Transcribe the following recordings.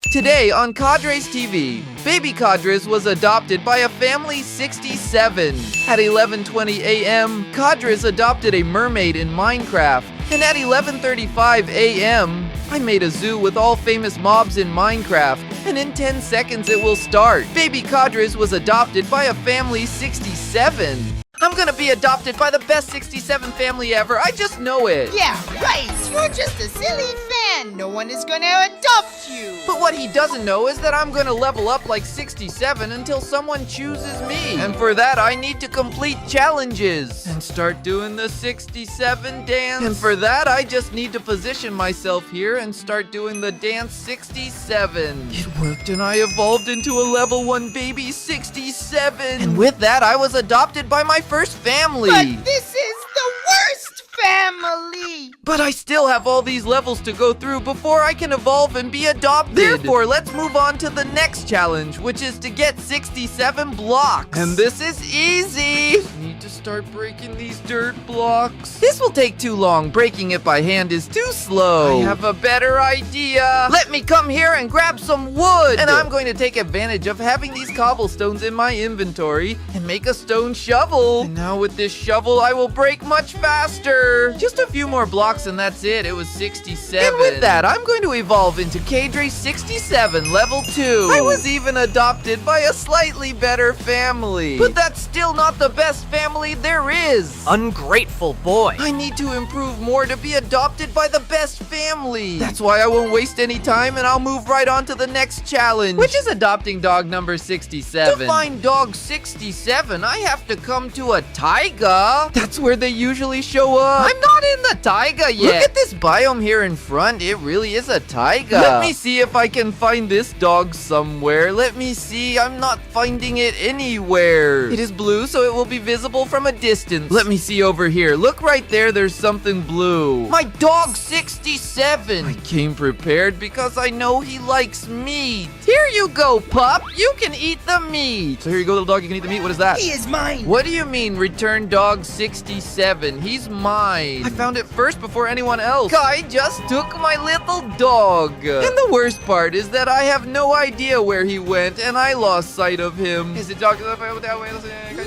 Today on CADRES TV, baby CADRES was adopted by a family 67. At 11:20 a.m., CADRES adopted a mermaid in Minecraft. And at 11:35 a.m., I made a zoo with all famous mobs in Minecraft. And in 10 seconds it will start. Baby CADRES was adopted by a family 67. I'm gonna be adopted by the best 67 family ever. I just know it. Yeah, right. You're just a silly fan. No one is gonna adopt you. But what he doesn't know is that I'm gonna level up like 67 until someone chooses me. And for that, I need to complete challenges and start doing the 67 dance. And for that, I just need to position myself here and start doing the dance 67. It worked and I evolved into a level 1 baby 67. And with that, I was adopted by my first family. But this is the worst family. But I still have all these levels to go through before I can evolve and be adopted. Therefore, let's move on to the next challenge, which is to get 67 blocks. And this is easy. Need to start breaking these dirt blocks. This will take too long. Breaking it by hand is too slow. I have a better idea. Let me come here and grab some wood. And I'm going to take advantage of having these cobblestones in my inventory and make a stone shovel. And now with this shovel, I will break much faster. Just a few more blocks and that's it. It was 67. And with that, I'm going to evolve into CADRES 67 level 2. I was even adopted by a slightly better family. But that's still not the best family there is. Ungrateful boy. I need to improve more to be adopted by the best family. That's why I won't waste any time and I'll move right on to the next challenge, which is adopting dog number 67. To find dog 67, I have to come to a taiga. That's where they usually show up. I'm not in the taiga yet. Look at this biome here in front. It really is a taiga. Let me see if I can find this dog somewhere. Let me see. I'm not finding it anywhere. It is blue, so it will be visible from a distance. Let me see over here. Look right there. There's something blue. My dog 67. I came prepared because I know he likes meat. Here you go, pup. You can eat the meat. So here you go, little dog. You can eat the meat. What is that? He is mine. What do you mean, return dog 67? He's mine. I found it first before anyone else. Kai just took my little dog. And the worst part is that I have no idea where he went, and I lost sight of him. Is it dog that way?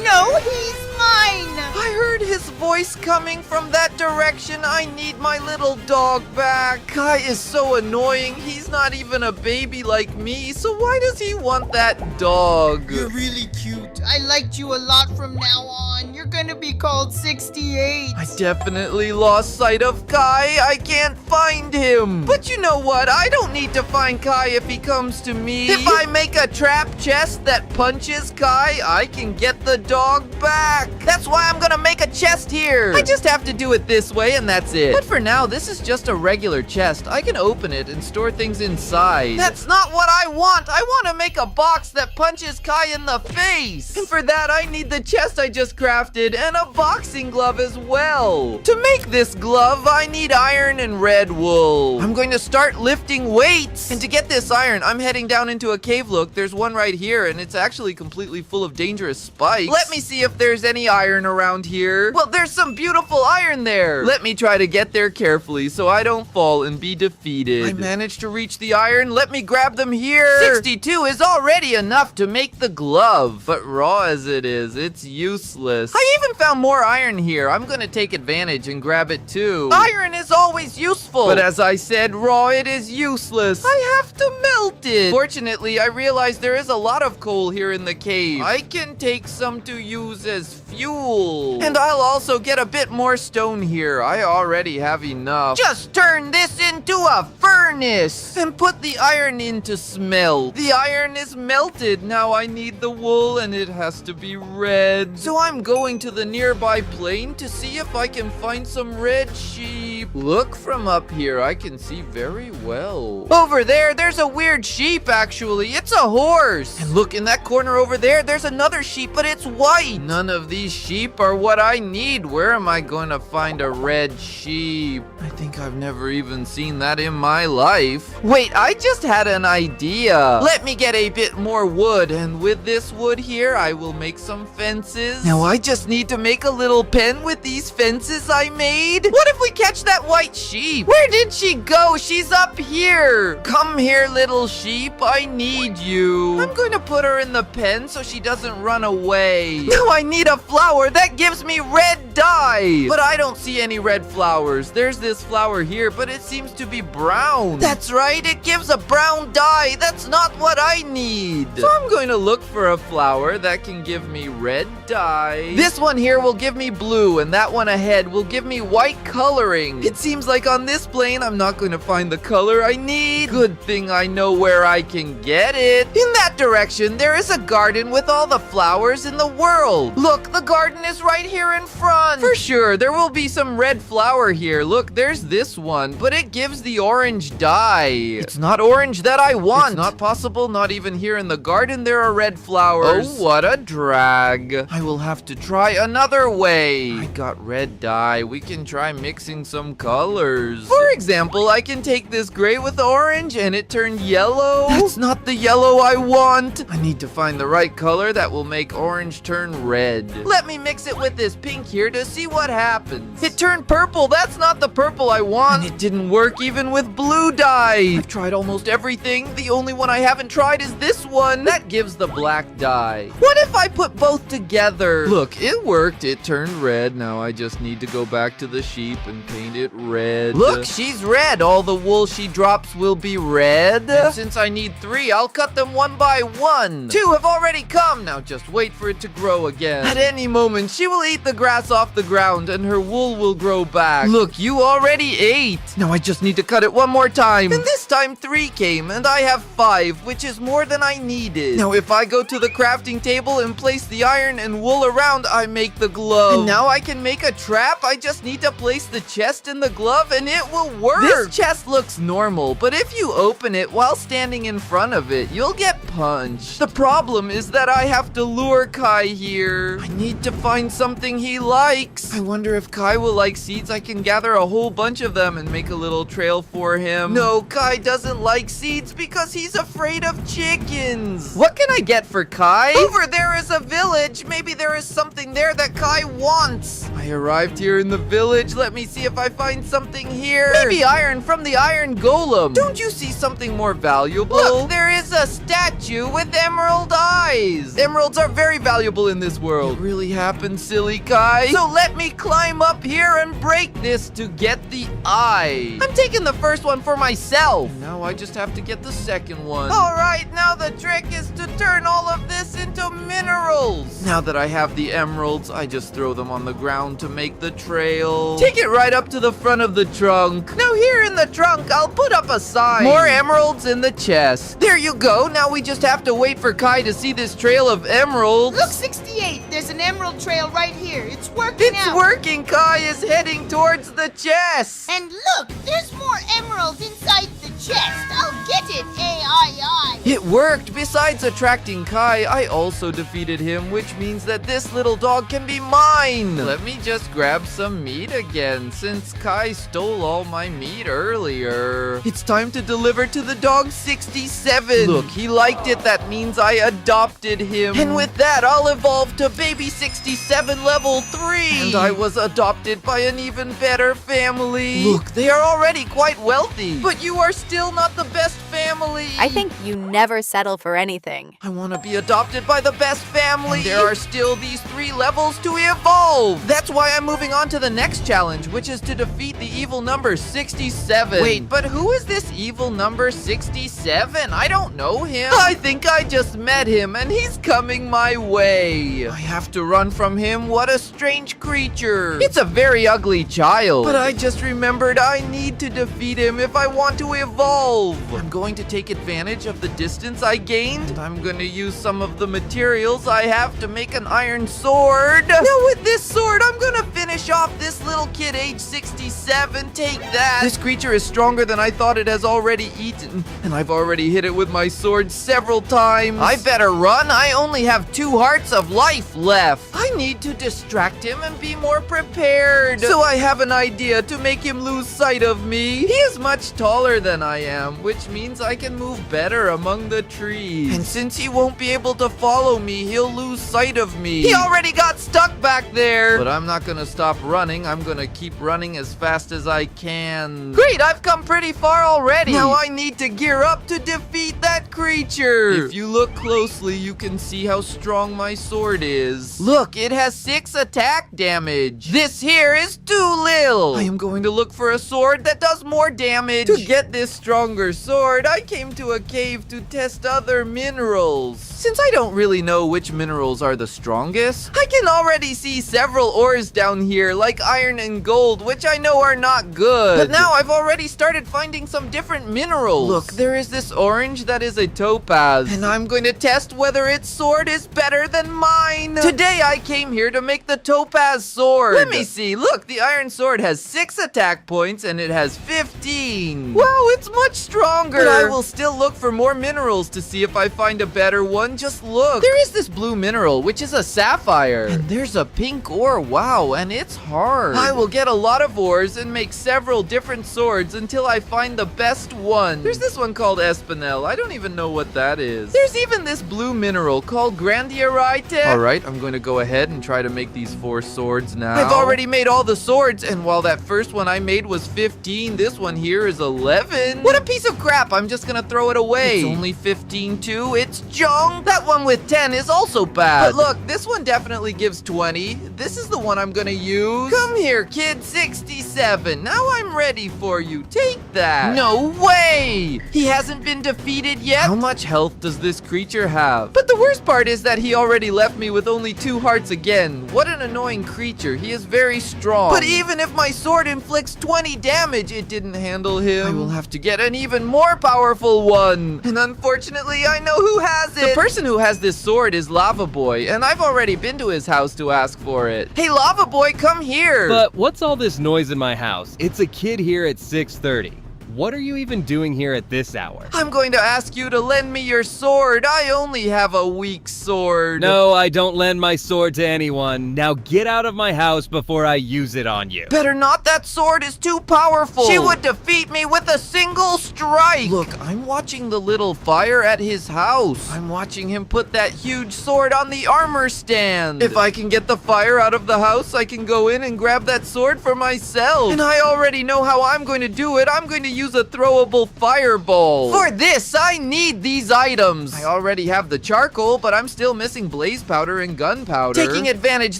No, he's mine. I heard his voice coming from that direction. I need my little dog back. Kai is so annoying. He's not even a baby like me, so why does he want that dog? You're really cute. I liked you a lot from now on. You're gonna be called 68. I definitely lost sight of Kai. I can't find him. But you know what? I don't need to find Kai if he comes to me. If I make a trap chest that punches Kai, I can get the dog back. That's why I'm gonna make a chest here. I just have to do it this way and that's it. But for now, this is just a regular chest. I can open it and store things inside. That's not what I want. I want to make a box that punches Kai in the face. And for that, I need the chest I just crafted and a boxing glove as well. To make this glove, I need iron and red wool. I'm going to start lifting weights. And to get this iron, I'm heading down into a cave. Look, there's one right here and it's actually completely full of dangerous spikes. Let me see if there's any iron around here. Well, there's some beautiful iron there. Let me try to get there carefully so I don't fall and be defeated. I managed to reach the iron. Let me grab them here. 62 is already enough to make the glove. But raw as it is, it's useless. I even found more iron here. I'm gonna take advantage and grab it too. Iron is always useful. But as I said, raw, it is useless. I have to melt it. Fortunately, I realized there is a lot of coal here in the cave. I can take some to use as fuel. And I'll also get a bit more stone here. I already have enough. Just turn this into a furnace and put the iron in to smelt. The iron is melted. Now I need the wool and it has to be red. So I'm going to the nearby plain to see if I can find some red sheep. Look from up here. I can see very well. Over there, there's a weird sheep actually. It's a horse. And look in that corner over there, there's another sheep, but it's white. None of these sheep are what I need. Where am I going to find a red sheep? I think I've never even seen that in my life. Wait, I just had an idea. Let me get a bit more wood, and with this wood here, I will make some fences. Now I just need to make a little pen with these fences I made. What if we catch that that white sheep? Where did she go? She's up here. Come here, little sheep. I need you. I'm going to put her in the pen so she doesn't run away. Now I need a flower that gives me red dye. But I don't see any red flowers. There's this flower here, but it seems to be brown. That's right. It gives a brown dye. That's not what I need. So I'm going to look for a flower that can give me red dye. This one here will give me blue, and that one ahead will give me white coloring. It seems like on this plane, I'm not going to find the color I need. Good thing I know where I can get it. In that direction, there is a garden with all the flowers in the world. Look, the garden is right here in front. For sure, there will be some red flower here. Look, there's this one, but it gives the orange dye. It's not orange that I want. It's not possible, not even here in the garden there are red flowers. Oh, what a drag. I will have to try another way. I got red dye. We can try mixing some colors. For example, I can take this gray with orange and it turned yellow. That's not the yellow I want. I need to find the right color that will make orange turn red. Let me mix it with this pink here to see what happens. It turned purple. That's not the purple I want. And it didn't work even with blue dye. I've tried almost everything. The only one I haven't tried is this one. That gives the black dye. What if I put both together? Look, it worked. It turned red. Now I just need to go back to the sheep and paint it red. Look, she's red. All the wool she drops will be red. And since I need 3, I'll cut them one by one. 2 have already come. Now just wait for it to grow again. At any moment, she will eat the grass off the ground and her wool will grow back. Look, you already ate. Now I just need to cut it one more time. And this time 3 came and I have 5, which is more than I needed. Now if I go to the crafting table and place the iron and wool around, I make the glove. And now I can make a trap. I just need to place the chest in the glove and it will work. This chest looks normal, but if you open it while standing in front of it, you'll get punched. The problem is that I have to lure Kai here. I need to find something he likes. I wonder if Kai will like seeds. I can gather a whole bunch of them and make a little trail for him. No, Kai doesn't like seeds because he's afraid of chickens. What can I get for Kai? Over there is a village. Maybe there is something there that Kai wants. I arrived here in the village. Let me see if I find something here. Maybe iron from the iron golem. Don't you see something more valuable? Look, there is a statue with emerald eyes. Emeralds are very valuable in this world. It really happened, silly Kai. So let me climb up here and break this to get the eye. I'm taking the first one for myself. And now I just have to get the second one. All right, now the trick is to turn all of this into minerals. Now that I have the emeralds, I just throw them on the ground to make the trail. Take it right up to the front of the trunk. Now here in the trunk, I'll put up a sign. More emeralds in the chest. There you go. Now we just have to wait for Kai to see this trail of emeralds. Look, 68, there's an emerald trail right here. It's working out. It's working. Kai is heading towards the chest. And look, there's more emeralds inside the chest. I'll get it, A-I-I. It worked. Besides attracting Kai, I also defeated him, which means that this little dog can be mine. Let me just grab some meat again, since Kai stole all my meat earlier. It's time to deliver to the dog 67. Look, he liked it. That means I adopted him. And with that, I'll evolve to baby 67 level 3. And I was adopted by an even better family. Look, they are already quite wealthy. But you are still not the best family. I think you never settle for anything. I want to be adopted by the best family. And there are still these 3 levels to evolve. That's why I'm moving on to the next challenge, which is to defeat the evil number 67. Wait, but who is this evil number 67? I don't know him. I think I just met him and he's coming my way. I have to run from him. What a strange creature. It's a very ugly child. But I just remembered I need to defeat him if I want to evolve. I'm going to take advantage of the distance I gained. And I'm going to use some of the materials I have to make an iron sword. Now with this sword, I'm going to finish off this little kid age 67. Take that. This creature is stronger than I thought. It has already eaten. And I've already hit it with my sword several times. I better run. I only have 2 hearts of life left. I need to distract him and be more prepared. So I have an idea to make him lose sight of me. He is much taller than I am, which means I can move better among the trees. And since he won't be able to follow me, he'll lose sight of me. He already got stuck back there. But I'm not gonna stop stop running. I'm gonna keep running as fast as I can. Great, I've come pretty far already. Now I need to gear up to defeat that creature. If you look closely, you can see how strong my sword is. Look, it has 6 attack damage. This here is too little. I am going to look for a sword that does more damage. To get this stronger sword, I came to a cave to test other minerals. Since I don't really know which minerals are the strongest, I can already see several ores down here, like iron and gold, which I know are not good. But now I've already started finding some different minerals. Look, there is this orange that is a topaz, and I'm going to test whether its sword is better than mine. Today I came here to make the topaz sword. Let me see. Look, the iron sword has 6 attack points, and it has 15. Wow, it's much stronger. But I will still look for more minerals to see if I find a better one. Just look. There is this blue mineral, which is a sapphire. And there's a pink ore. Wow, and it's hard. I will get a lot of ores and make several different swords until I find the best one. There's this one called Espinel. I don't even know what that is. There's even this blue mineral called Grandiorite. All right, I'm going to go ahead and try to make these 4 swords now. I've already made all the swords, and while that first one I made was 15, this one here is 11. What a piece of crap. I'm just going to throw it away. It's only 15 too. It's junk. That one with 10 is also bad. But look, this one definitely gives 20. This is the one I'm gonna use. Come here, kid 67. Now I'm ready for you. Take that. No way! He hasn't been defeated yet? How much health does this creature have? But the worst part is that he already left me with only 2 hearts again. What an annoying creature. He is very strong. But even if my sword inflicts 20 damage, it didn't handle him. I will have to get an even more powerful one. And unfortunately, I know who has it. The person who has this sword is Lava Boy, and I've already been to his house to ask for it. Hey, Lava Boy, come here. But what's all this noise in my house? It's a kid here at 6:30. What are you even doing here at this hour? I'm going to ask you to lend me your sword. I only have a weak sword. No, I don't lend my sword to anyone. Now get out of my house before I use it on you. Better not. That sword is too powerful. She would defeat me with a single strike. Look, I'm watching the little fire at his house. I'm watching him put that huge sword on the armor stand. If I can get the fire out of the house, I can go in and grab that sword for myself. And I already know how I'm going to do it. I'm going to use a throwable fireball. For this, I need these items. I already have the charcoal, but I'm still missing blaze powder and gunpowder. Taking advantage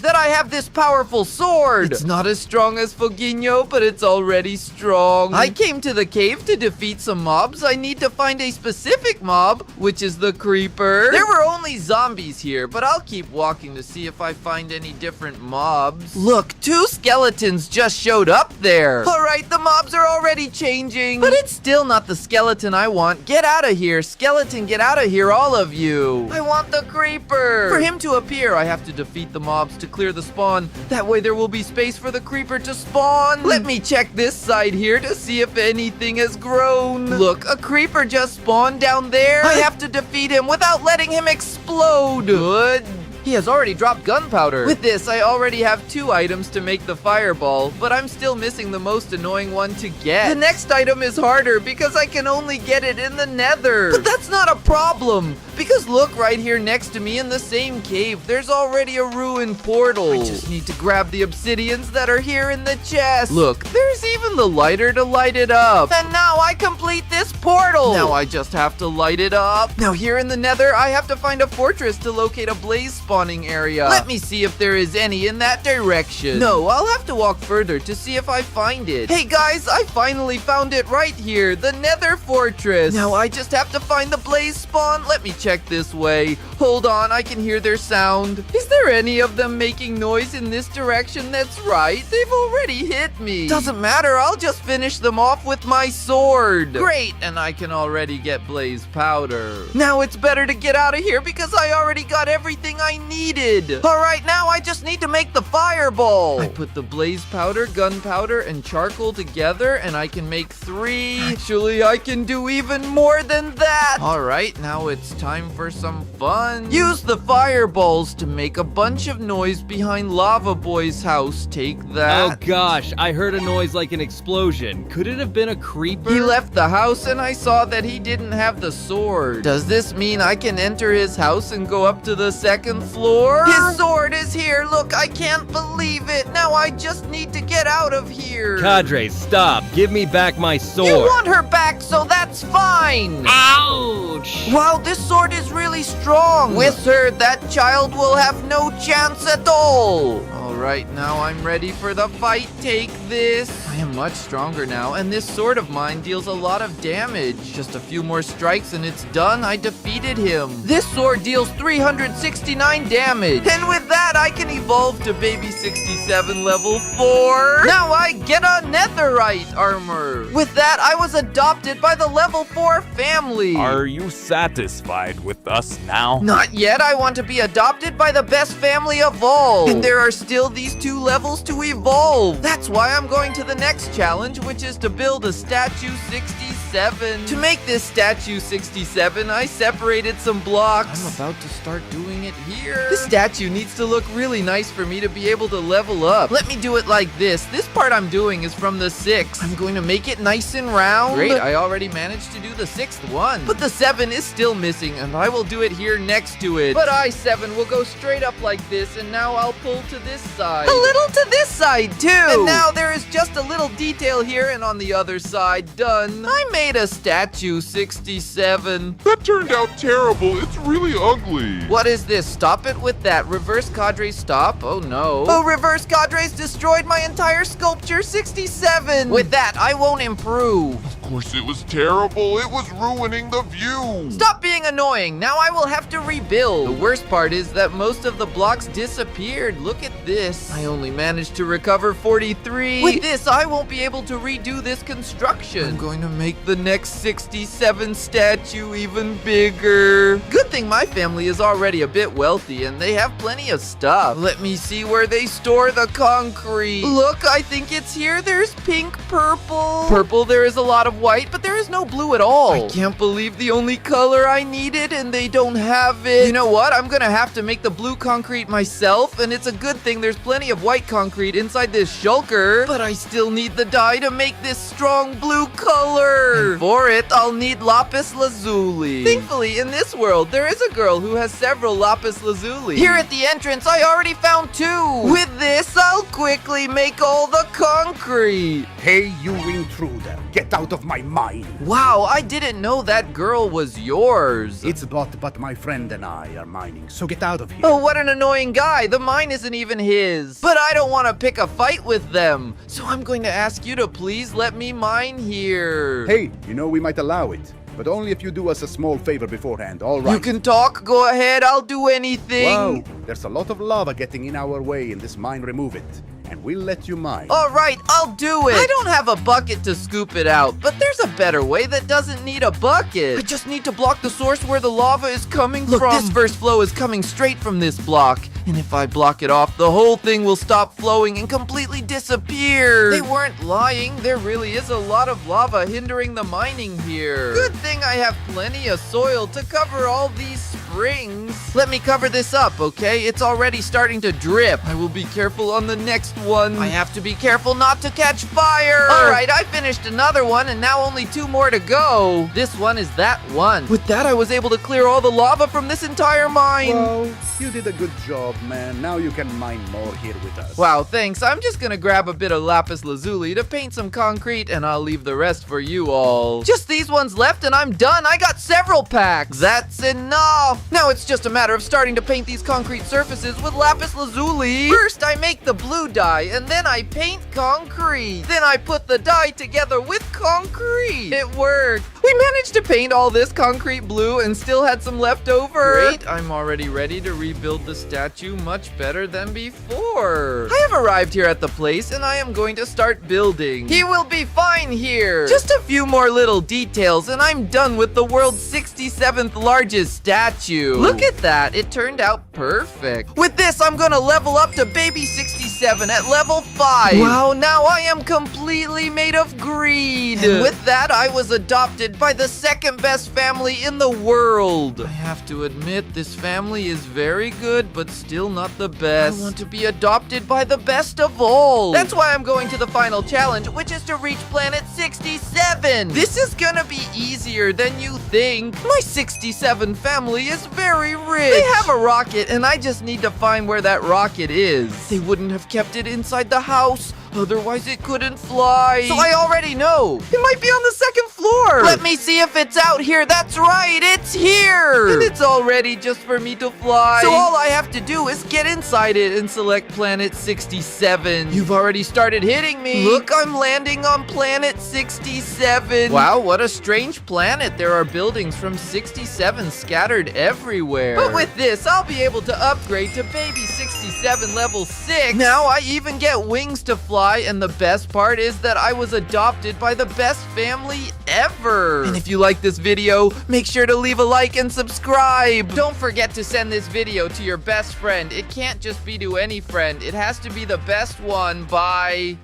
that I have this powerful sword. It's not as strong as Foginho, but it's already strong. I came to the cave to defeat some mobs. I need to find a specific mob, which is the creeper. There were only zombies here, but I'll keep walking to see if I find any different mobs. Look, 2 skeletons just showed up there. All right, the mobs are already changing. But it's still not the skeleton I want. Get out of here, skeleton, get out of here, all of you. I want the creeper. For him to appear, I have to defeat the mobs to clear the spawn. That way there will be space for the creeper to spawn. Let me check this side here to see if anything has grown. Look, a creeper just spawned down there. I have to defeat him without letting him explode. Good. He has already dropped gunpowder. With this, I already have 2 items to make the fireball, but I'm still missing the most annoying one to get. The next item is harder because I can only get it in the nether. But that's not a problem, because look right here next to me in the same cave, there's already a ruined portal. I just need to grab the obsidians that are here in the chest. Look, there's even the lighter to light it up. And now I complete this portal. Now I just have to light it up. Now here in the nether, I have to find a fortress to locate a blaze spawning area. Let me see if there is any in that direction. No, I'll have to walk further to see if I find it. Hey guys, I finally found it right here, the nether fortress. Now I just have to find the blaze spawn. Let me check this way. Hold on, I can hear their sound. Is there any of them making noise in this direction? That's right, they've already hit me. Doesn't matter, I'll just finish them off with my sword. Great, and I can already get blaze powder. Now it's better to get out of here because I already got everything I needed. All right, now I just need to make the fireball. I put the blaze powder, gunpowder, and charcoal together, and I can make 3. Actually, I can do even more than that. All right, right, now it's time for some fun. Use the fireballs to make a bunch of noise behind Lava Boy's house. Take that. Oh gosh, I heard a noise like an explosion. Could it have been a creeper? He left the house and I saw that he didn't have the sword. Does this mean I can enter his house and go up to the second floor? His sword is here. Look, I can't believe it. Now I just need to get out of here. CADRES, stop. Give me back my sword. You want her back, so that's fine. Ouch! Wow, this sword is really strong. With her, that child will have no chance at all. All right, now I'm ready for the fight. Take this. I am much stronger now, and this sword of mine deals a lot of damage. Just a few more strikes and it's done. I defeated him. This sword deals 369 damage. And with that, I can evolve to Baby 67 level 4. Now I get a netherite armor. With that, I was adopted by the level 4 family. Are you satisfied with us now? Not yet. I want to be adopted by the best family of all. And there are still these 2 levels to evolve. That's why I'm going to the next challenge, which is to build a statue 67. To make this statue 67, I separated some blocks. I'm about to start doing it here. This statue needs to look really nice for me to be able to level up. Let me do it like this. This part I'm doing is from the 6. I'm going to make it nice and round. Great, I already managed to do the 6th one. But the 7 is still missing, and I will do it here next to it. But I-7 will go straight up like this, and now I'll pull to this side. A little to this side, too. And now there is just a little detail here, and on the other side, done. I made a statue 67. That turned out terrible. It's really ugly. What is this? Stop it with that. Reverse CADRES stop. Oh no. Oh, reverse CADRES destroyed my entire sculpture 67. With that, I won't improve. Of course, it was terrible. It was ruining the view. Stop being annoying. Now I will have to rebuild. The worst part is that most of the blocks disappeared. Look at this. I only managed to recover 43. With this, I won't be able to redo this construction. I'm going to make the next 67 statue even bigger. Good thing my family is already a bit wealthy and they have plenty of stuff. Let me see where they store the concrete. Look, I think it's here. There's pink, purple. Purple, there is a lot of white, but there is no blue at all. I can't believe the only color I needed and they don't have it. You know what? I'm gonna have to make the blue concrete myself, and it's a good thing there's plenty of white concrete inside this shulker. But I still need the dye to make this strong blue color. And for it, I'll need lapis lazuli. Thankfully, in this world, there is a girl who has several lapis lazuli. Here at the entrance, I already found 2. With this, I'll quickly make all the concrete. Hey, you intruder. Get out of my mine. Wow, I didn't know that girl was yours. It's but my friend and I are mining, so get out of here. Oh, what an annoying guy. The mine isn't even his. But I don't want to pick a fight with them. So I'm going to ask you to please let me mine here. Hey, you know we might allow it, but only if you do us a small favor beforehand, all right? You can talk. Go ahead. I'll do anything. Whoa, there's a lot of lava getting in our way in this mine. Remove it, and we'll let you mine. All right, I'll do it. I don't have a bucket to scoop it out, but there's a better way that doesn't need a bucket. I just need to block the source where the lava is coming from. Look, this first flow is coming straight from this block. And if I block it off, the whole thing will stop flowing and completely disappear. They weren't lying. There really is a lot of lava hindering the mining here. Good thing I have plenty of soil to cover all these springs. Let me cover this up, okay? It's already starting to drip. I will be careful on the next one. I have to be careful not to catch fire. All right, I finished another one and now only 2 more to go. This one is that one. With that, I was able to clear all the lava from this entire mine. Well, you did a good job, man. Now you can mine more here with us. Wow, thanks. I'm just gonna grab a bit of lapis lazuli to paint some concrete and I'll leave the rest for you all. Just these ones left and I'm done. I got several packs. That's enough. Now it's just a matter of starting to paint these concrete surfaces with lapis lazuli. First, I make the blue dye and then I paint concrete. Then I put the dye together with concrete. It worked. We managed to paint all this concrete blue and still had some left over. Great, I'm already ready to rebuild the statue much better than before. I have arrived here at the place and I am going to start building. He will be fine here. Just a few more little details and I'm done with the world's 67th largest statue. you. Look at that. It turned out perfect. With this, I'm gonna level up to baby 67 at level 5. Wow, now I am completely made of greed. And with that, I was adopted by the second best family in the world. I have to admit, this family is very good, but still not the best. I want to be adopted by the best of all. That's why I'm going to the final challenge, which is to reach planet 67. This is gonna be easier than you think. My 67 family is very rich. They have a rocket, and I just need to find where that rocket is. They wouldn't have kept it inside the house. Otherwise, it couldn't fly. So I already know. It might be on the second floor. Let me see if it's out here. That's right. It's here. And it's all ready just for me to fly. So all I have to do is get inside it and select planet 67. You've already started hitting me. Look, I'm landing on planet 67. Wow, what a strange planet. There are buildings from 67 scattered everywhere. But with this, I'll be able to upgrade to baby 67 level 6. Now I even get wings to fly. And the best part is that I was adopted by the best family ever. And if you like this video, make sure to leave a like and subscribe. Don't forget to send this video to your best friend. It can't just be to any friend. It has to be the best one. Bye.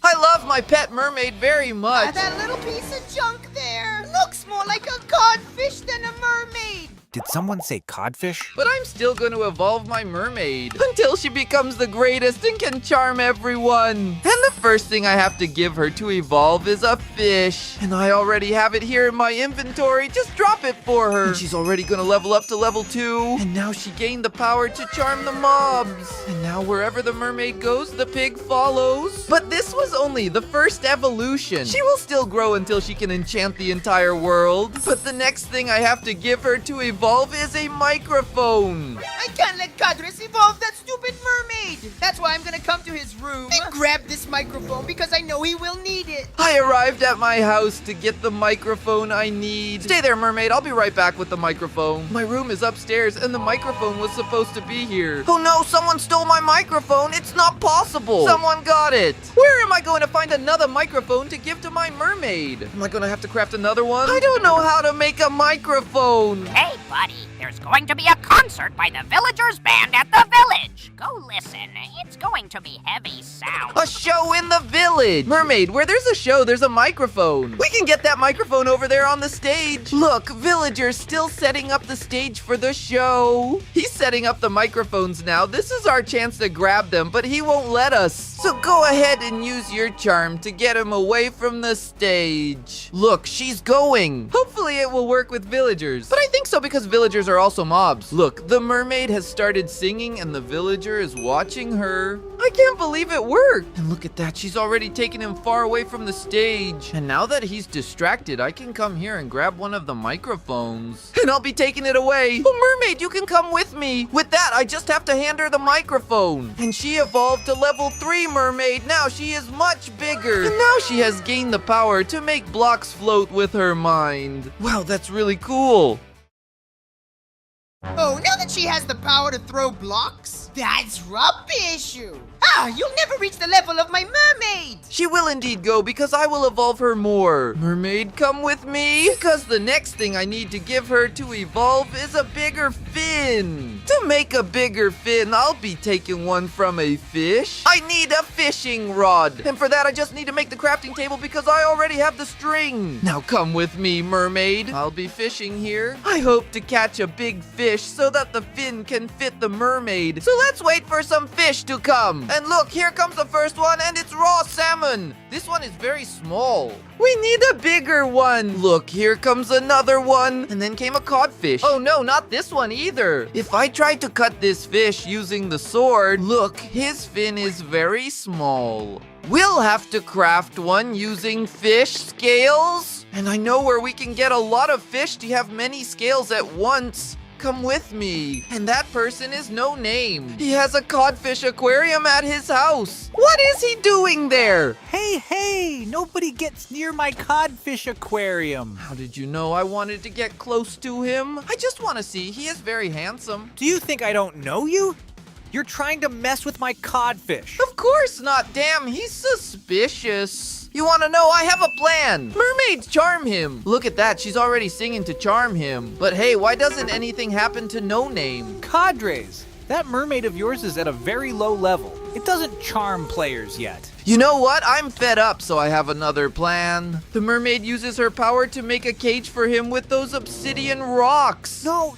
I love my pet mermaid very much. That little piece of junk there looks more like a codfish than a mermaid. Did someone say codfish? But I'm still going to evolve my mermaid until she becomes the greatest and can charm everyone. And the first thing I have to give her to evolve is a fish. And I already have it here in my inventory. Just drop it for her. And she's already going to level up to level 2. And now she gained the power to charm the mobs. And now wherever the mermaid goes, the pig follows. But this was only the first evolution. She will still grow until she can enchant the entire world. But the next thing I have to give her to evolve is a microphone. I can't let CADRES evolve that stupid mermaid. That's why I'm gonna come to his room and grab this microphone because I know he will need it. I arrived at my house to get the microphone I need. Stay there, mermaid. I'll be right back with the microphone. My room is upstairs and the microphone was supposed to be here. Oh no, someone stole my microphone. It's not possible. Someone got it. Where am I going to find another microphone to give to my mermaid? Am I going to have to craft another one? I don't know how to make a microphone. Hey, buddy, there's going to be a concert by the Villagers Band at the village. Go listen. It's going to be heavy sound. A show in the village. Mermaid, where there's a show, there's a microphone. We can get that microphone over there on the stage. Look, Villager's still setting up the stage for the show. He's setting up the microphones now. This is our chance to grab them, but he won't let us. So go ahead and use your charm to get him away from the stage. Look, she's going. Hopefully it will work with villagers. But I think so because villagers are also mobs. Look, the mermaid has started singing and the villager is watching her. I can't believe it worked. And look at that, she's already taken him far away from the stage. And now that he's distracted, I can come here and grab one of the microphones. And I'll be taking it away. Oh, mermaid, you can come with me. With that, I just have to hand her the microphone. And she evolved to level 3 mermaid. Now she is much bigger. And now she has gained the power to make blocks float with her mind. Wow, that's really cool. Oh, now that she has the power to throw blocks? That's rubbish. You'll never reach the level of my mermaid. She will indeed go because I will evolve her more. Mermaid, come with me. Because the next thing I need to give her to evolve is a bigger fin. To make a bigger fin, I'll be taking one from a fish. I need a fishing rod. And for that, I just need to make the crafting table because I already have the string. Now come with me, mermaid. I'll be fishing here. I hope to catch a big fish so that the fin can fit the mermaid. So let's wait for some fish to come. And look, here comes the first one, and it's raw salmon. This one is very small. We need a bigger one. Look, here comes another one. And then came a codfish. Oh no, not this one either. If I tried to cut this fish using the sword, look, his fin is very small. We'll have to craft one using fish scales. And I know where we can get a lot of fish to have many scales at once. Come with me. And that person is no name. He has a codfish aquarium at his house. What is he doing there? Hey, nobody gets near my codfish aquarium. How did you know I wanted to get close to him? I just want to see. He is very handsome. Do you think I don't know you? You're trying to mess with my codfish. Of course not. Damn, he's suspicious. You wanna know? I have a plan. Mermaids charm him. Look at that, she's already singing to charm him. But hey, why doesn't anything happen to No Name? CADRES, that mermaid of yours is at a very low level. It doesn't charm players yet. You know what? I'm fed up, so I have another plan. The mermaid uses her power to make a cage for him with those obsidian rocks. No,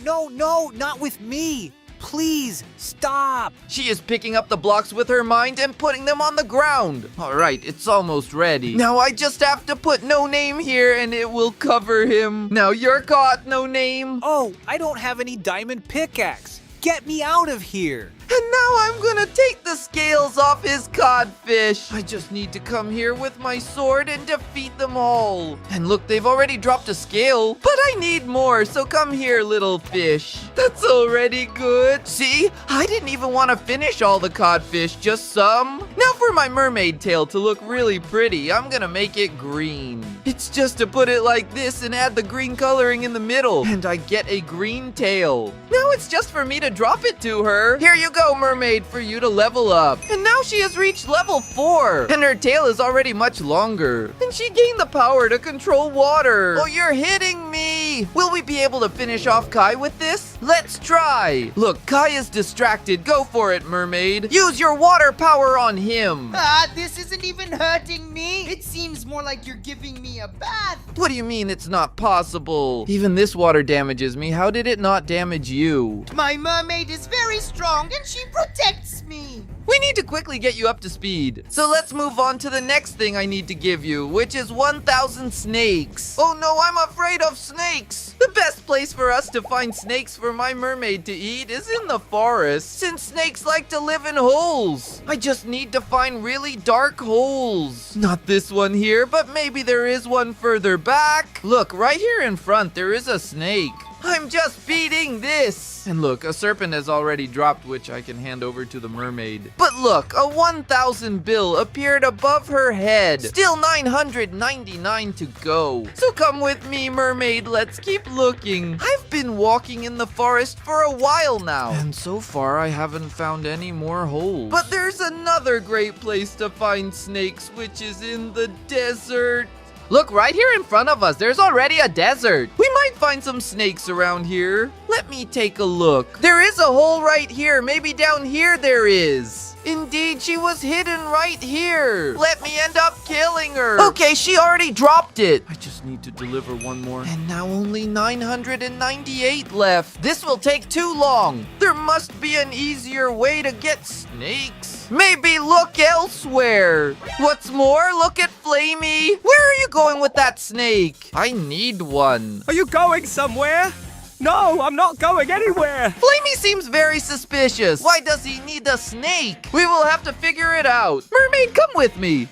not with me. Please, stop. She is picking up the blocks with her mind and putting them on the ground. All right, it's almost ready. Now I just have to put No Name here and it will cover him. Now you're caught, No Name. Oh, I don't have any diamond pickaxe. Get me out of here. And now I'm gonna take the scales off his codfish. I just need to come here with my sword and defeat them all. And look, they've already dropped a scale, but I need more, so come here, little fish. That's already good. See, I didn't even want to finish all the codfish, just some. Now for my mermaid tail to look really pretty, I'm gonna make it green. It's just to put it like this and add the green coloring in the middle, and I get a green tail. Now it's just for me to drop it to her. Here you go, mermaid, for you to level up. And now she has reached level 4, and her tail is already much longer. And she gained the power to control water. Oh, you're hitting me. Will we be able to finish off Kai with this? Let's try. Look, Kai is distracted. Go for it, mermaid. Use your water power on him. This isn't even hurting me. It seems more like you're giving me a bath. What do you mean it's not possible? Even this water damages me. How did it not damage you? My mermaid is very strong and she protects me. We need to quickly get you up to speed. So let's move on to the next thing I need to give you, which is 1,000 snakes. Oh no, I'm afraid of snakes. The best place for us to find snakes for my mermaid to eat is in the forest, since snakes like to live in holes. I just need to find really dark holes. Not this one here, but maybe there is one further back. Look, right here in front, there is a snake. I'm just beating this. And look, a serpent has already dropped, which I can hand over to the mermaid. But look, a 1,000 bill appeared above her head. Still 999 to go. So come with me, mermaid. Let's keep looking. I've been walking in the forest for a while now, and so far I haven't found any more holes. But there's another great place to find snakes, which is in the desert. Look, right here in front of us, there's already a desert. We might find some snakes around here. Let me take a look. There is a hole right here. Maybe down here there is. Indeed, she was hidden right here. Let me end up killing her. Okay, she already dropped it. I just need to deliver one more. And now only 998 left. This will take too long. There must be an easier way to get snakes. Maybe look elsewhere. What's more, look at Flamey. Where are you going with that snake? I need one. Are you going somewhere? No, I'm not going anywhere. Flamey seems very suspicious. Why does he need a snake? We will have to figure it out. Mermaid, come with me.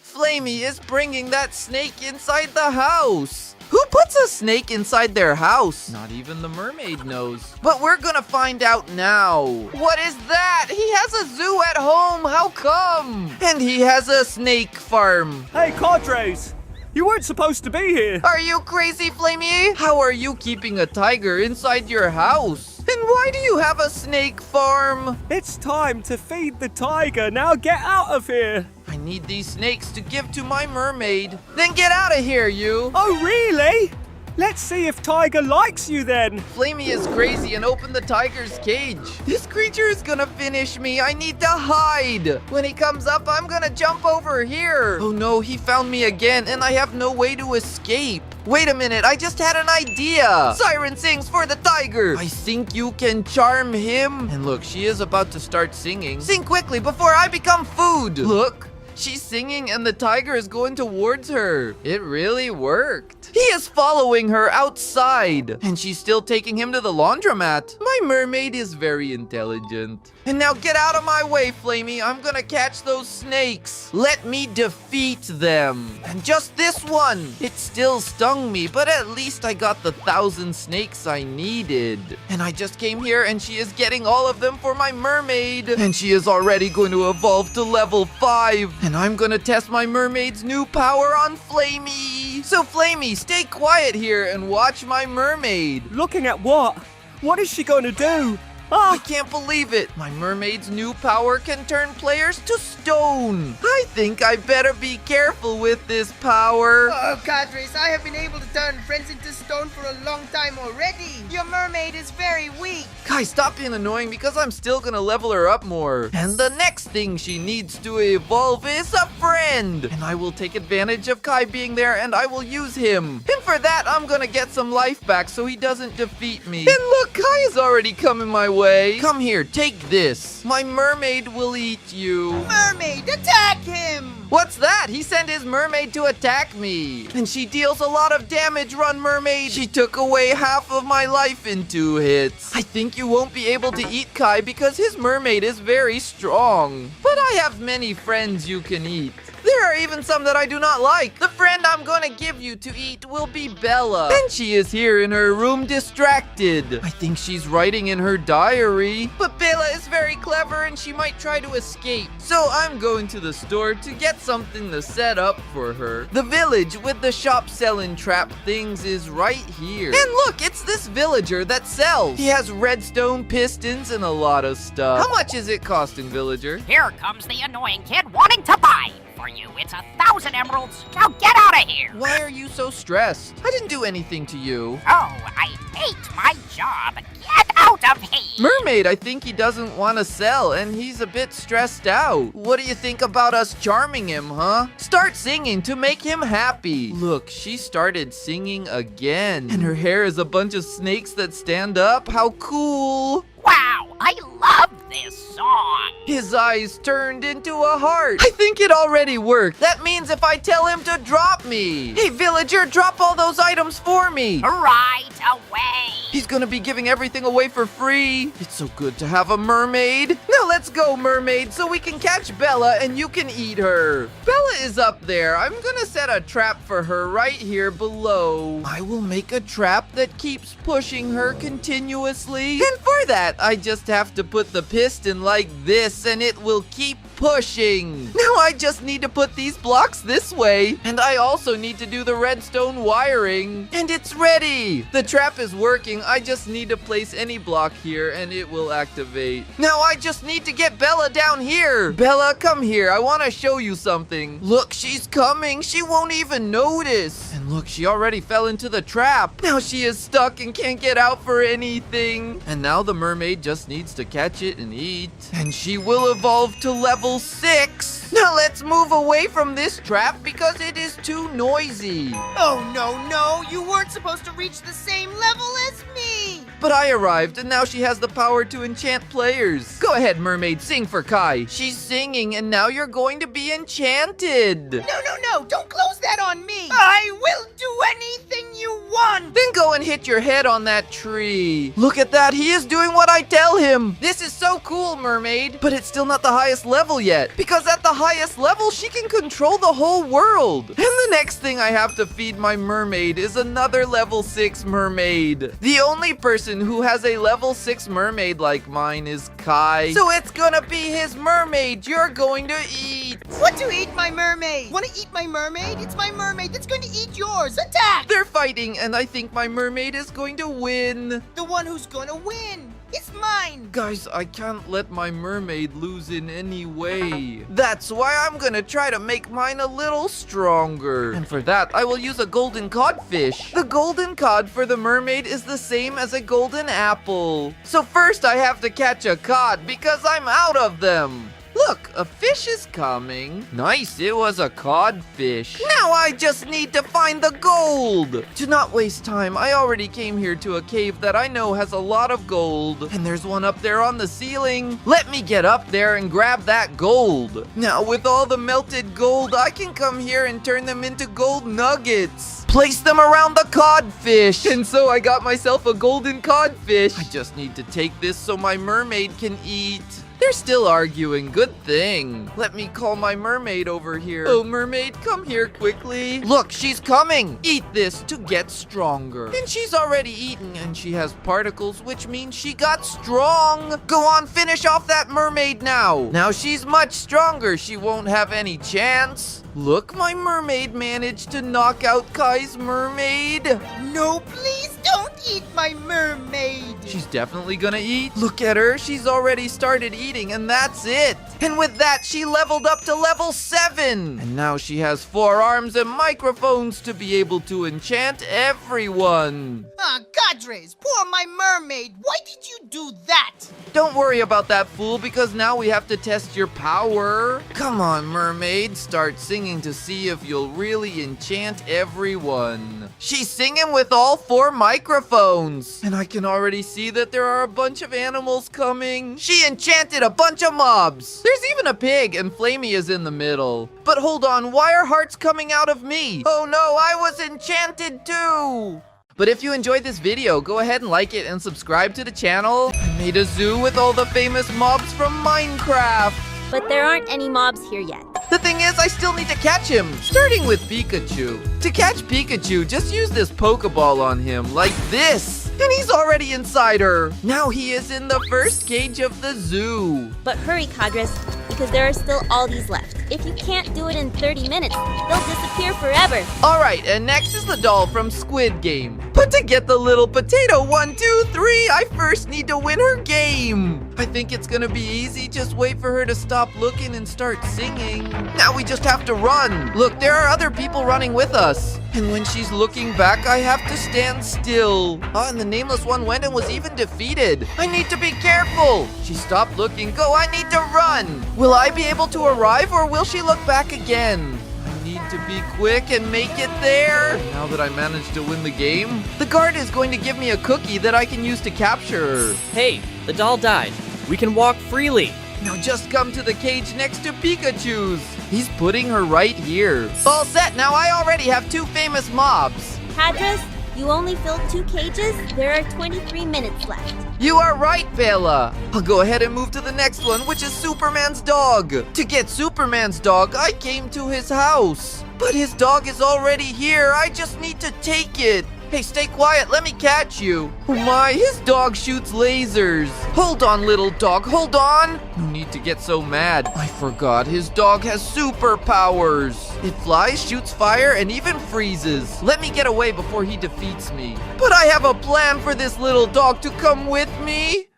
Flamey is bringing that snake inside the house. Who puts a snake inside their house? Not even the mermaid knows. But we're gonna find out now. What is that? He has a zoo at home. How come? And he has a snake farm. Hey, CADRES. You weren't supposed to be here. Are you crazy, Flamey? How are you keeping a tiger inside your house? And why do you have a snake farm? It's time to feed the tiger. Now get out of here. I need these snakes to give to my mermaid. Then get out of here, you. Oh, really? Let's see if Tiger likes you then. Flamey is crazy and opened the tiger's cage. This creature is gonna finish me. I need to hide. When he comes up, I'm gonna jump over here. Oh no, he found me again and I have no way to escape. Wait a minute, I just had an idea. Siren sings for the tiger. I think you can charm him. And look, she is about to start singing. Sing quickly before I become food. Look. She's singing and the tiger is going towards her. It really worked. He is following her outside. And she's still taking him to the laundromat. My mermaid is very intelligent. And now get out of my way, Flamey. I'm gonna catch those snakes. Let me defeat them. And just this one. It still stung me, but at least I got the 1,000 snakes I needed. And I just came here and she is getting all of them for my mermaid. And she is already going to evolve to level 5. And I'm gonna test my mermaid's new power on Flamey. So Flamey, stay quiet here and watch my mermaid. Looking at what? What is she going to do? Ah! I can't believe it. My mermaid's new power can turn players to stone. I think I better be careful with this power. Oh, CADRES, I have been able to turn friends into stone for a long time already. Your mermaid is very weak. Guys, stop being annoying because I'm still gonna level her up more. And the next thing she needs to evolve is a friend. And I will take advantage of Kai being there and I will use him. And for that, I'm gonna get some life back so he doesn't defeat me. And look, Kai is already coming my way. Come here, take this. My mermaid will eat you. Mermaid, attack him! What's that? He sent his mermaid to attack me. And she deals a lot of damage, Run Mermaid. She took away half of my life in 2 hits. I think you won't be able to eat Kai because his mermaid is very strong. But I have many friends you can eat. There are even some that I do not like. The friend I'm gonna give you to eat will be Bella. And she is here in her room distracted. I think she's writing in her diary. But Bella is very clever and she might try to escape. So I'm going to the store to get something to set up for her. The village with the shop selling trap things is right here. And look, it's this villager that sells. He has redstone pistons and a lot of stuff. How much is it costing, villager? Here comes the annoying kid wanting to buy. For you, it's 1,000 emeralds. Now get out of here. Why are you so stressed? I didn't do anything to you. Oh, I hate my job. Get out of here. Mermaid, I think he doesn't want to sell and he's a bit stressed out. What do you think about us charming him, huh? Start singing to make him happy. Look, she started singing again. And her hair is a bunch of snakes that stand up. How cool. Wow, I love this song. His eyes turned into a heart. I think it already worked. That means if I tell him to drop me. Hey, villager, drop all those items for me. Right away. He's gonna be giving everything away for free. It's so good to have a mermaid. Now let's go, mermaid, so we can catch Bella and you can eat her. Bella is up there. I'm gonna set a trap for her right here below. I will make a trap that keeps pushing her continuously. And for that, I just have to put the piston like this and it will keep pushing. Now I just need to put these blocks this way. And I also need to do the redstone wiring. And it's ready. The trap is working. I just need to place any block here and it will activate. Now I just need to get Bella down here. Bella, come here. I want to show you something. Look, she's coming. She won't even notice. And look, she already fell into the trap. Now she is stuck and can't get out for anything. And now the mermaid just needs to catch it and eat. And she will evolve to level 6. Now let's move away from this trap because it is too noisy. Oh, no, you weren't supposed to reach the same level as me. But I arrived and now she has the power to enchant players. Go ahead, mermaid, sing for Kai. She's singing and now you're going to be enchanted. No, don't close that on me. I will do anything you want. Then go and hit your head on that tree. Look at that, he is doing what I tell him. This is so cool, mermaid. But it's still not the highest level yet. Because at the highest level, she can control the whole world. And the next thing I have to feed my mermaid is another level 6 mermaid. The only person who has a level 6 mermaid like mine is Kai. So it's gonna be his mermaid you're going to eat. What to eat, my mermaid? Want to eat my mermaid? It's my mermaid that's going to eat yours. Attack! They're fighting and I think my mermaid is going to win. The one who's gonna win. It's mine. Guys, I can't let my mermaid lose in any way. That's why I'm gonna try to make mine a little stronger. And for that, I will use a golden codfish. The golden cod for the mermaid is the same as a golden apple. So first I have to catch a cod because I'm out of them. Look, a fish is coming. Nice, it was a codfish. Now I just need to find the gold. To not waste time, I already came here to a cave that I know has a lot of gold. And there's one up there on the ceiling. Let me get up there and grab that gold. Now with all the melted gold, I can come here and turn them into gold nuggets. Place them around the codfish. And so I got myself a golden codfish. I just need to take this so my mermaid can eat. They're still arguing. Good thing. Let me call my mermaid over here. Oh, mermaid, come here quickly. Look, she's coming. Eat this to get stronger. And she's already eaten, and she has particles, which means she got strong. Go on, finish off that mermaid now. Now she's much stronger. She won't have any chance. Look, my mermaid managed to knock out Kai's mermaid. No, please don't eat my mermaid. She's definitely gonna eat. Look at her, she's already started eating, and that's it. And with that, she leveled up to level 7. And now she has 4 arms and microphones to be able to enchant everyone. Ah, CADRES, poor my mermaid. Why did you do that? Don't worry about that, fool, because now we have to test your power. Come on, mermaid, start singing to see if you'll really enchant everyone. She's singing with all 4 microphones. And I can already see that there are a bunch of animals coming. She enchanted a bunch of mobs. There's even a pig, and Flamey is in the middle. But hold on, why are hearts coming out of me? Oh no, I was enchanted too. But if you enjoyed this video, go ahead and like it and subscribe to the channel. I made a zoo with all the famous mobs from Minecraft. But there aren't any mobs here yet. The thing is, I still need to catch him, starting with Pikachu. To catch Pikachu, just use this Pokeball on him, like this. And he's already inside her. Now he is in the first cage of the zoo. But hurry, CADRES, because there are still all these left. If you can't do it in 30 minutes, they'll disappear forever. Alright, and next is the doll from Squid Game. But to get the little potato 1, 2, 3, I first need to win her game. I think it's gonna be easy. Just wait for her to stop looking and start singing. Now we just have to run. Look, there are other people running with us. And when she's looking back, I have to stand still. Oh, and the nameless one went and was even defeated. I need to be careful. She stopped looking. Go, I need to run. Will I be able to arrive, or will she look back again? I need to be quick and make it there. Now that I managed to win the game, the guard is going to give me a cookie that I can use to capture her. Hey, the doll died. We can walk freely. Now just come to the cage next to Pikachu's. He's putting her right here. All set, now I already have 2 famous mobs. CADRES, you only filled 2 cages. There are 23 minutes left. You are right, Bella. I'll go ahead and move to the next one, which is Superman's dog. To get Superman's dog, I came to his house. But his dog is already here. I just need to take it. Hey, stay quiet. Let me catch you. Oh my, his dog shoots lasers. Hold on, little dog. Hold on. No need to get so mad. I forgot his dog has superpowers. It flies, shoots fire, and even freezes. Let me get away before he defeats me. But I have a plan for this little dog to come with me.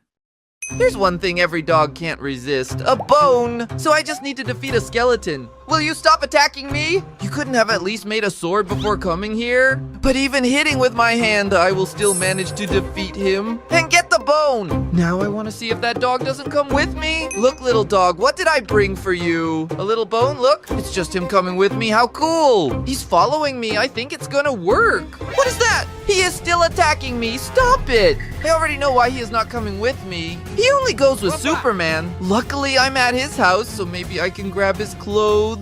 There's one thing every dog can't resist, a bone. So I just need to defeat a skeleton. Will you stop attacking me? You couldn't have at least made a sword before coming here? But even hitting with my hand, I will still manage to defeat him and get the bone. Now I want to see if that dog doesn't come with me. Look, little dog, what did I bring for you? A little bone? Look, it's just him coming with me. How cool. He's following me. I think it's gonna work. What is that? He is still attacking me. Stop it. I already know why he is not coming with me. He only goes with Superman. Luckily, I'm at his house, so maybe I can grab his clothes.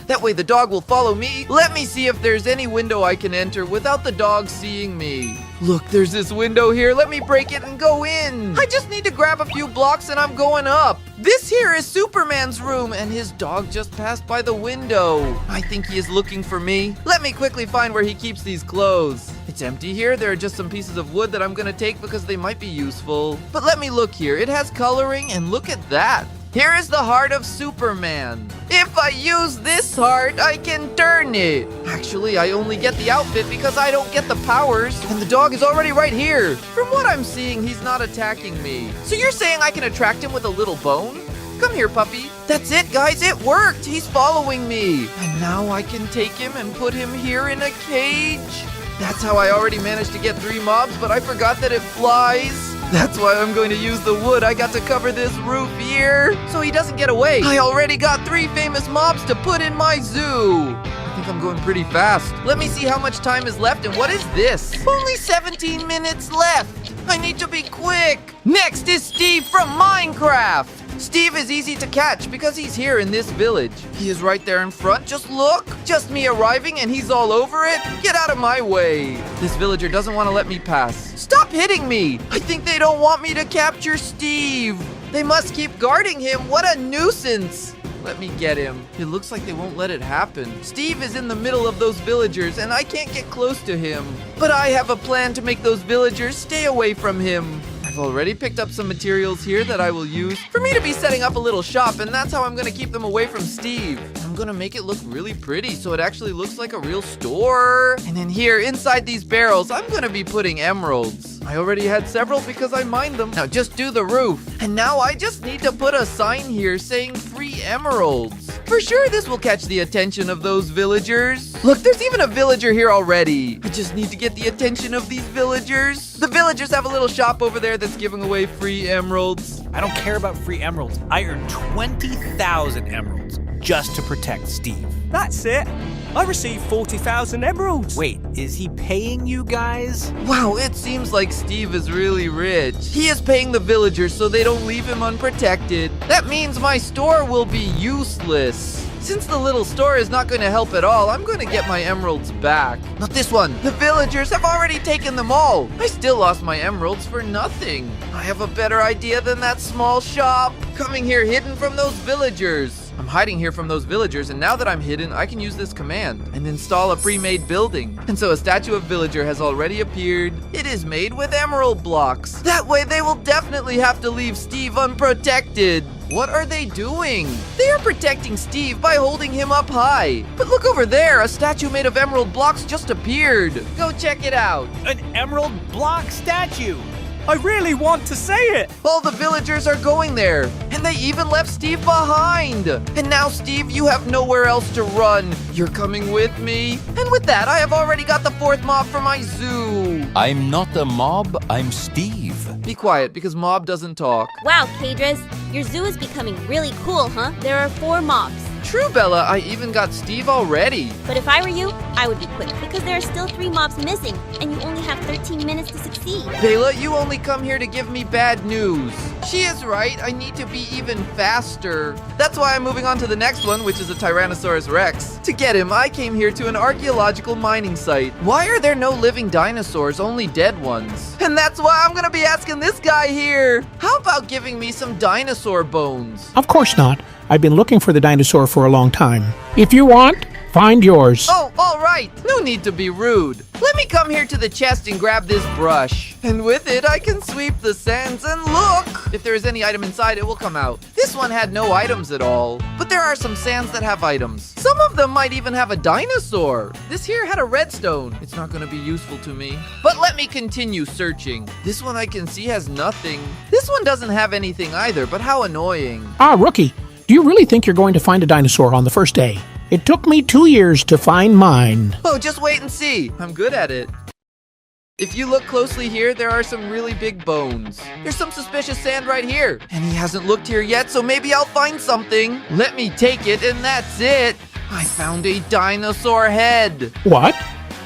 That way the dog will follow me. Let me see if there's any window I can enter without the dog seeing me. Look, there's this window here. Let me break it and go in. I just need to grab a few blocks and I'm going up. This here is Superman's room, and his dog just passed by the window. I think he is looking for me. Let me quickly find where he keeps these clothes. It's empty here. There are just some pieces of wood that I'm gonna take because they might be useful. But let me look here. It has coloring, and look at that. Here is the heart of Superman. If I use this heart, I can turn it. Actually, I only get the outfit because I don't get the powers, and the dog is already right here. From what I'm seeing, he's not attacking me. So you're saying I can attract him with a little bone? Come here, puppy. That's it, guys. It worked. He's following me. And now I can take him and put him here in a cage. That's how I already managed to get 3 mobs, but I forgot that it flies. That's why I'm going to use the wood. I got to cover this roof here so he doesn't get away. I already got 3 famous mobs to put in my zoo. I think I'm going pretty fast. Let me see how much time is left, and what is this? Only 17 minutes left. I need to be quick. Next is Steve from Minecraft. Steve is easy to catch because he's here in this village. He is right there in front. Just look. Just me arriving and he's all over it. Get out of my way. This villager doesn't want to let me pass. Stop hitting me. I think they don't want me to capture Steve. They must keep guarding him. What a nuisance. Let me get him. It looks like they won't let it happen. Steve is in the middle of those villagers and I can't get close to him. But I have a plan to make those villagers stay away from him. I've already picked up some materials here that I will use for me to be setting up a little shop, and that's how I'm gonna keep them away from Steve. I'm gonna make it look really pretty so it actually looks like a real store. And in here, inside these barrels, I'm gonna be putting emeralds. I already had several because I mined them. Now just do the roof. And now I just need to put a sign here saying free emeralds. For sure this will catch the attention of those villagers. Look, there's even a villager here already. I just need to get the attention of these villagers. The villagers have a little shop over there that's giving away free emeralds. I don't care about free emeralds. I earned 20,000 emeralds just to protect Steve. That's it. I received 40,000 emeralds. Wait, is he paying you guys? Wow, it seems like Steve is really rich. He is paying the villagers so they don't leave him unprotected. That means my store will be useless. Since the little store is not going to help at all, I'm going to get my emeralds back. Not this one. The villagers have already taken them all. I still lost my emeralds for nothing. I have a better idea than that small shop. Coming here hidden from those villagers. I'm hiding here from those villagers, and now that I'm hidden, I can use this command and install a pre-made building. And so a statue of villager has already appeared. It is made with emerald blocks. That way they will definitely have to leave Steve unprotected. What are they doing? They are protecting Steve by holding him up high. But look over there, a statue made of emerald blocks just appeared. Go check it out. An emerald block statue. I really want to see it. All the villagers are going there, and they even left Steve behind. And now, Steve, you have nowhere else to run. You're coming with me. And with that, I have already got the 4th mob for my zoo. I'm not a mob, I'm Steve. Be quiet, because Mob doesn't talk. Wow, CADRES, your zoo is becoming really cool, huh? There are 4 mobs. True, Bella, I even got Steve already. But if I were you, I would be quick, because there are still 3 mobs missing, and you only have 13 minutes to succeed. Bella, you only come here to give me bad news. She is right, I need to be even faster. That's why I'm moving on to the next one, which is a Tyrannosaurus Rex. To get him, I came here to an archaeological mining site. Why are there no living dinosaurs, only dead ones? And that's why I'm gonna be asking this guy here. How about giving me some dinosaur bones? Of course not. I've been looking for the dinosaur for a long time. If you want, find yours. Oh, all right. No need to be rude. Let me come here to the chest and grab this brush. And with it, I can sweep the sands and look. If there is any item inside, it will come out. This one had no items at all. But there are some sands that have items. Some of them might even have a dinosaur. This here had a redstone. It's not going to be useful to me. But let me continue searching. This one I can see has nothing. This one doesn't have anything either, but how annoying. Ah, rookie. Do you really think you're going to find a dinosaur on the first day? It took me 2 years to find mine. Oh, just wait and see. I'm good at it. If you look closely here, there are some really big bones. There's some suspicious sand right here. And he hasn't looked here yet, so maybe I'll find something. Let me take it, and that's it. I found a dinosaur head. What?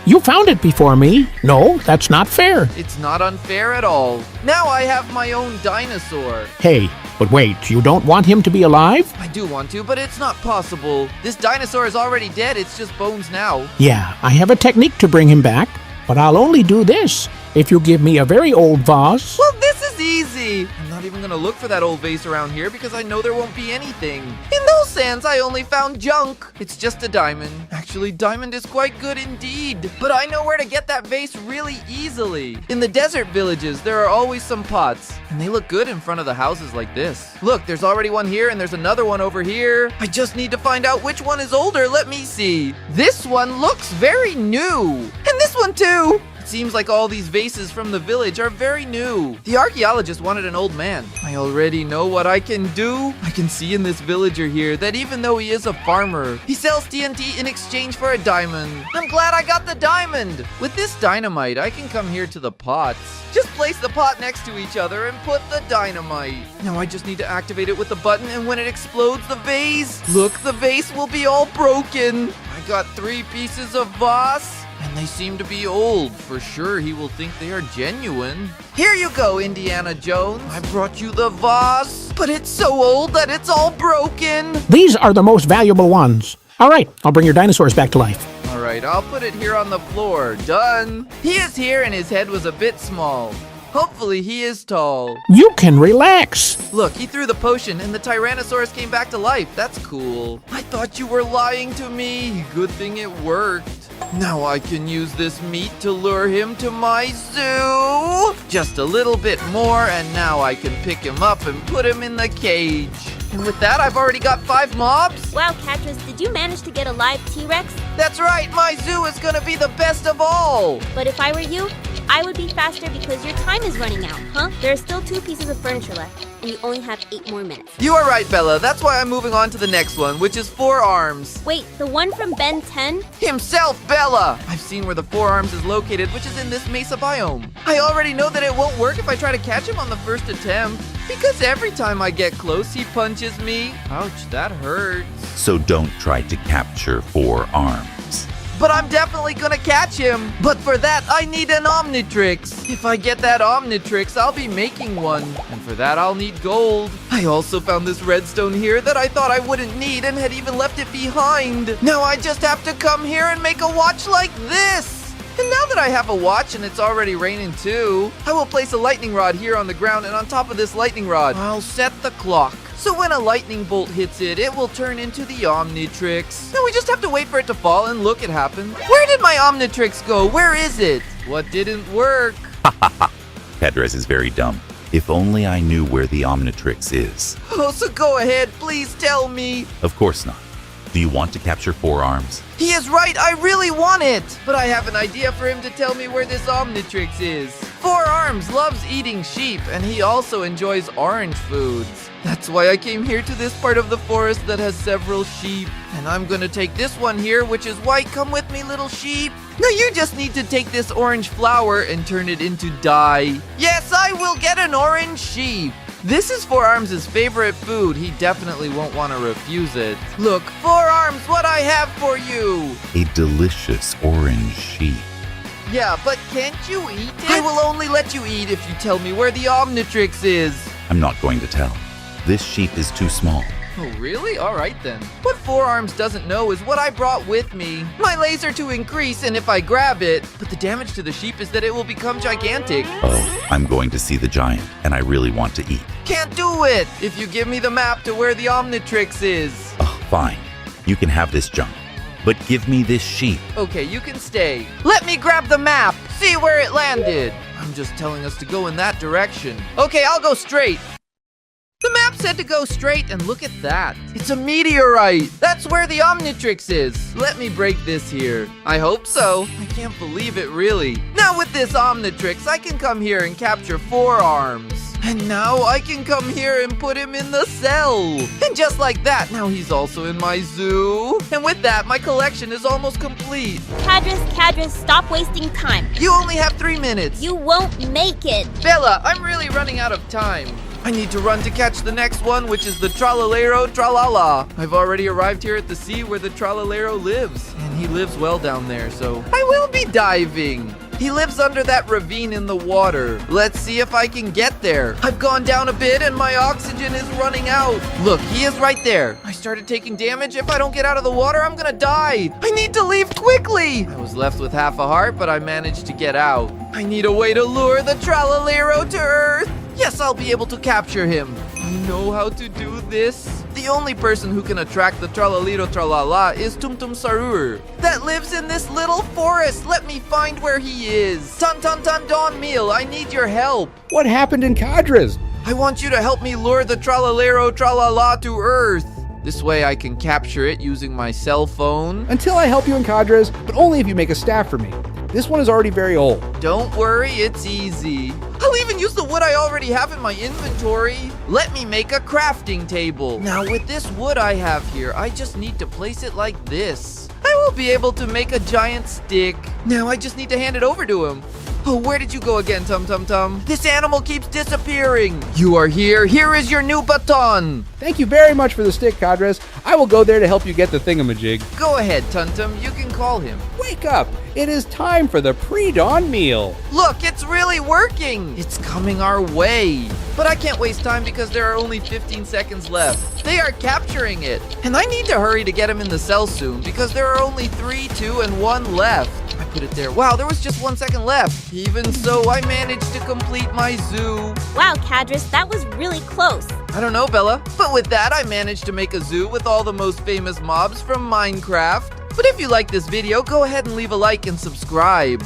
You found it before me. No, that's not fair. It's not unfair at all. Now I have my own dinosaur. Hey, but wait, you don't want him to be alive? I do want to, but it's not possible. This dinosaur is already dead, it's just bones now. Yeah, I have a technique to bring him back, but I'll only do this if you give me a very old vase. Well, this is easy. I'm not even gonna look for that old vase around here because I know there won't be anything. In those sands, I only found junk. It's just a diamond. Actually, diamond is quite good indeed. But I know where to get that vase really easily. In the desert villages, there are always some pots, and they look good in front of the houses like this. Look, there's already one here, and there's another one over here. I just need to find out which one is older. Let me see. This one looks very new. And this one too. Seems like all these vases from the village are very new. The archaeologist wanted an old man. I already know what I can do. I can see in this villager here that even though he is a farmer, he sells TNT in exchange for a diamond. I'm glad I got the diamond. With this dynamite, I can come here to the pots. Just place the pot next to each other and put the dynamite. Now I just need to activate it with the button, and when it explodes the vase, look, the vase will be all broken. I got 3 pieces of vase. And they seem to be old. For sure, he will think they are genuine. Here you go, Indiana Jones. I brought you the vase, but it's so old that it's all broken. These are the most valuable ones. All right, I'll bring your dinosaurs back to life. All right, I'll put it here on the floor. Done. He is here and his head was a bit small. Hopefully he is tall. You can relax. Look, he threw the potion and the Tyrannosaurus came back to life. That's cool. I thought you were lying to me. Good thing it worked. Now I can use this meat to lure him to my zoo. Just a little bit more, and now I can pick him up and put him in the cage. And with that, I've already got 5 mobs. Wow, CADRES, did you manage to get a live T-Rex? That's right, my zoo is gonna be the best of all. But if I were you, I would be faster because your time is running out, huh? There are still 2 pieces of furniture left, and you only have 8 more minutes. You are right, Bella. That's why I'm moving on to the next one, which is 4 arms. Wait, the one from Ben 10? Himself, Bella! I've seen where the 4 arms is located, which is in this mesa biome. I already know that it won't work if I try to catch him on the first attempt, because every time I get close, he punches me. Ouch, that hurts. So don't try to capture 4 arms. But I'm definitely gonna catch him. But for that, I need an Omnitrix. If I get that Omnitrix, I'll be making one. And for that, I'll need gold. I also found this redstone here that I thought I wouldn't need and had even left it behind. Now I just have to come here and make a watch like this. And now that I have a watch and it's already raining too, I will place a lightning rod here on the ground, and on top of this lightning rod, I'll set the clock. So when a lightning bolt hits it, it will turn into the Omnitrix. Now we just have to wait for it to fall, and look, it happened. Where did my Omnitrix go? Where is it? What didn't work? CADRES is very dumb. If only I knew where the Omnitrix is. Oh, so go ahead, please tell me. Of course not. Do you want to capture 4 arms? He is right, I really want it. But I have an idea for him to tell me where this Omnitrix is. 4 Arms loves eating sheep, and he also enjoys orange foods. That's why I came here to this part of the forest that has several sheep. And I'm gonna take this one here, which is white. Come with me, little sheep. Now you just need to take this orange flower and turn it into dye. Yes, I will get an orange sheep. This is 4 Arms' favorite food. He definitely won't want to refuse it. Look, 4 Arms, what I have for you. A delicious orange sheep. Yeah, but can't you eat it? I will only let you eat if you tell me where the Omnitrix is. I'm not going to tell. This sheep is too small. Oh, really? All right, then. What 4 Arms doesn't know is what I brought with me. My laser to increase, and if I grab it, but the damage to the sheep is that it will become gigantic. Oh, I'm going to see the giant, and I really want to eat. Can't do it if you give me the map to where the Omnitrix is. Oh, fine. You can have this junk, but give me this sheep. Okay, you can stay. Let me grab the map. See where it landed. I'm just telling us to go in that direction. Okay, I'll go straight. The map said to go straight, and look at that. It's a meteorite. That's where the Omnitrix is. Let me break this here. I hope so. I can't believe it, really. Now with this Omnitrix, I can come here and capture 4 Arms. And now I can come here and put him in the cell. And just like that, now he's also in my zoo. And with that, my collection is almost complete. CADRES, stop wasting time. You only have 3 minutes. You won't make it. Bella, I'm really running out of time. I need to run to catch the next one, which is the Tralalero Tralala. I've already arrived here at the sea where the Tralalero lives. And he lives well down there, so I will be diving. He lives under that ravine in the water. Let's see if I can get there. I've gone down a bit and my oxygen is running out. Look, he is right there. I started taking damage. If I don't get out of the water, I'm gonna die. I need to leave quickly. I was left with half a heart, but I managed to get out. I need a way to lure the Tralalero to Earth. Yes, I'll be able to capture him. I know how to do this. The only person who can attract the Tralalero Tralala is Tumtum Sarur that lives in this little forest. Let me find where he is. Tun Tun Tun Don Meal, I need your help. What happened in CADRES? I want you to help me lure the Tralalero Tralala to Earth. This way I can capture it using my cell phone. Until I help you in CADRES, but only if you make a staff for me. This one is already very old. Don't worry, it's easy. I'll even use the wood I already have in my inventory. Let me make a crafting table. Now with this wood I have here, I just need to place it like this. I will be able to make a giant stick. Now I just need to hand it over to him. Oh, where did you go again, Tum Tum Tum? This animal keeps disappearing. You are here. Here is your new baton. Thank you very much for the stick, CADRES. I will go there to help you get the thingamajig. Go ahead, Tum Tum. You can call him. Wake up. It is time for the pre-dawn meal. Look, it's really working. It's coming our way. But I can't waste time because there are only 15 seconds left. They are capturing it. And I need to hurry to get him in the cell soon because there are only 3, 2, and 1 left. I put it there. Wow, there was just 1 second left. Even so, I managed to complete my zoo. Wow, CADRES, that was really close. I don't know, Bella. But with that, I managed to make a zoo with all the most famous mobs from Minecraft. But if you like this video, go ahead and leave a like and subscribe.